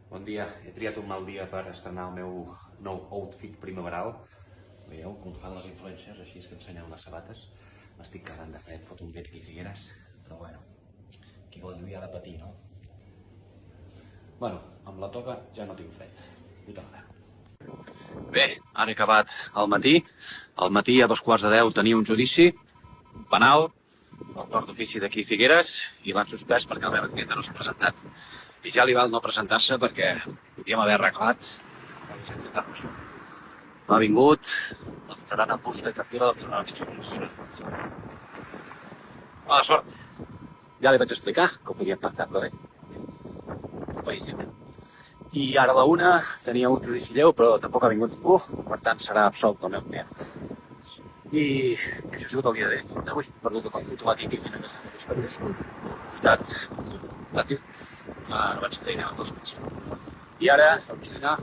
Bon dia, he triat un mal dia per estrenar el meu nou outfit primaveral. Veieu com fan les influencers, així és que ensenyen les sabates. M'estic cagant de fred, fot un vent aquí Figueres, però bueno, qui vol lluir ha de patir, no? Bueno, amb la toga ja no tinc fred. Puta mare. Bé, ara he acabat el matí. Al matí a 2:15 tenia un judici, un penal, al port d'ofici d'aquí Figueres, i l'han suspès perquè el meu client no s'ha presentat. I ja li val no presentar-se perquè podíem haver arreglat la visita de no ha vingut, la posaran en busca i captura de la persona institucional. Mala sort. Ja li vaig explicar que ho podíem pactar, però bé. Un país lliure. I ara a la 1 tenia un judici lleu, però tampoc ha vingut ningú, per tant serà absolt el meu client. I això ha sigut el dia d'avui. He perdut tot el controlat i fent aquestes històries. Aprofitat. No vaig fer feina als mig. I ara, doncs, dinar.